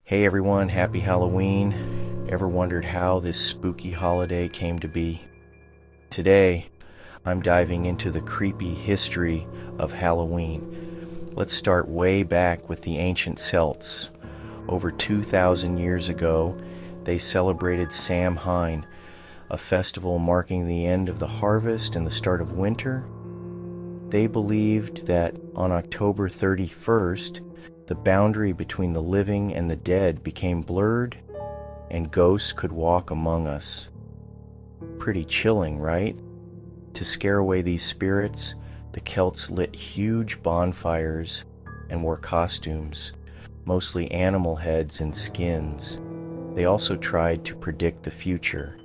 Hey everyone, happy Halloween. Ever wondered how this spooky holiday came to be? Today, I'm diving into the creepy history of Halloween. Let's start way back with the ancient Celts. Over 2,000 years ago, they celebrated Samhain, a festival marking the end of the harvest and the start of winter. They believed that on October 31st, the boundary between the living and the dead became blurred, and ghosts could walk among us. Pretty chilling, right? To scare away these spirits, the Celts lit huge bonfires and wore costumes, mostly animal heads and skins. They also tried to predict the future,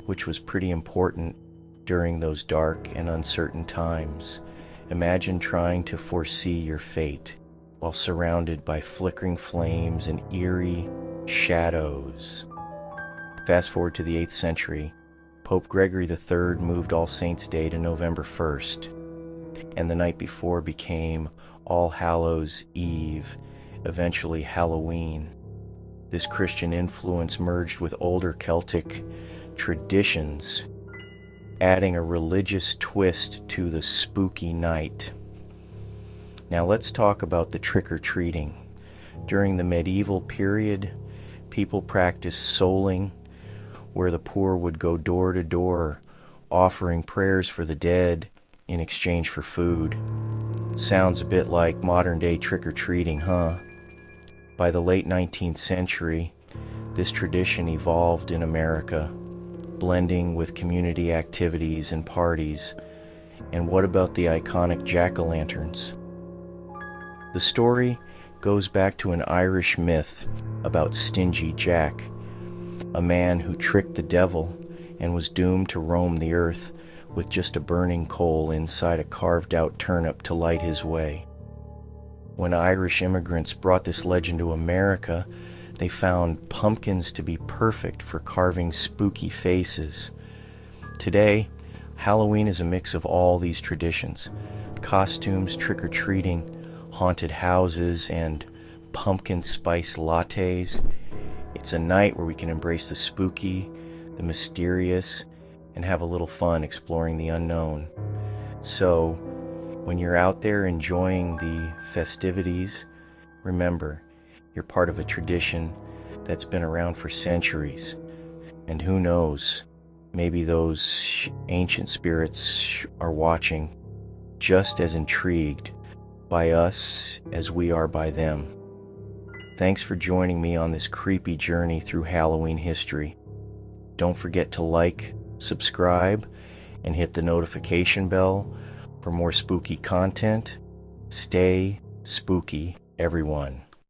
which was pretty important during those dark and uncertain times. Imagine trying to foresee your fate while surrounded by flickering flames and eerie shadows. Fast forward to the 8th century, Pope Gregory III moved All Saints' Day to November 1st, and the night before became All Hallows' Eve, eventually Halloween. This Christian influence merged with older Celtic traditions, adding a religious twist to the spooky night. Now let's talk about the trick-or-treating. During the medieval period, people practiced souling, where the poor would go door to door, offering prayers for the dead in exchange for food. Sounds a bit like modern-day trick-or-treating, huh? By the late 19th century, this tradition evolved in America, blending with community activities and parties. And what about the iconic jack-o'-lanterns? The story goes back to an Irish myth about Stingy Jack, a man who tricked the devil and was doomed to roam the earth with just a burning coal inside a carved-out turnip to light his way. When Irish immigrants brought this legend to America, they found pumpkins to be perfect for carving spooky faces. Today, Halloween is a mix of all these traditions: costumes, trick-or-treating, haunted houses, and pumpkin spice lattes. It's a night where we can embrace the spooky, the mysterious, and have a little fun exploring the unknown. So, when you're out there enjoying the festivities, remember, you're part of a tradition that's been around for centuries. And who knows, maybe those ancient spirits are watching, just as intrigued by us as we are by them. Thanks for joining me on this creepy journey through Halloween history. Don't forget to like, subscribe, and hit the notification bell for more spooky content. Stay spooky, everyone.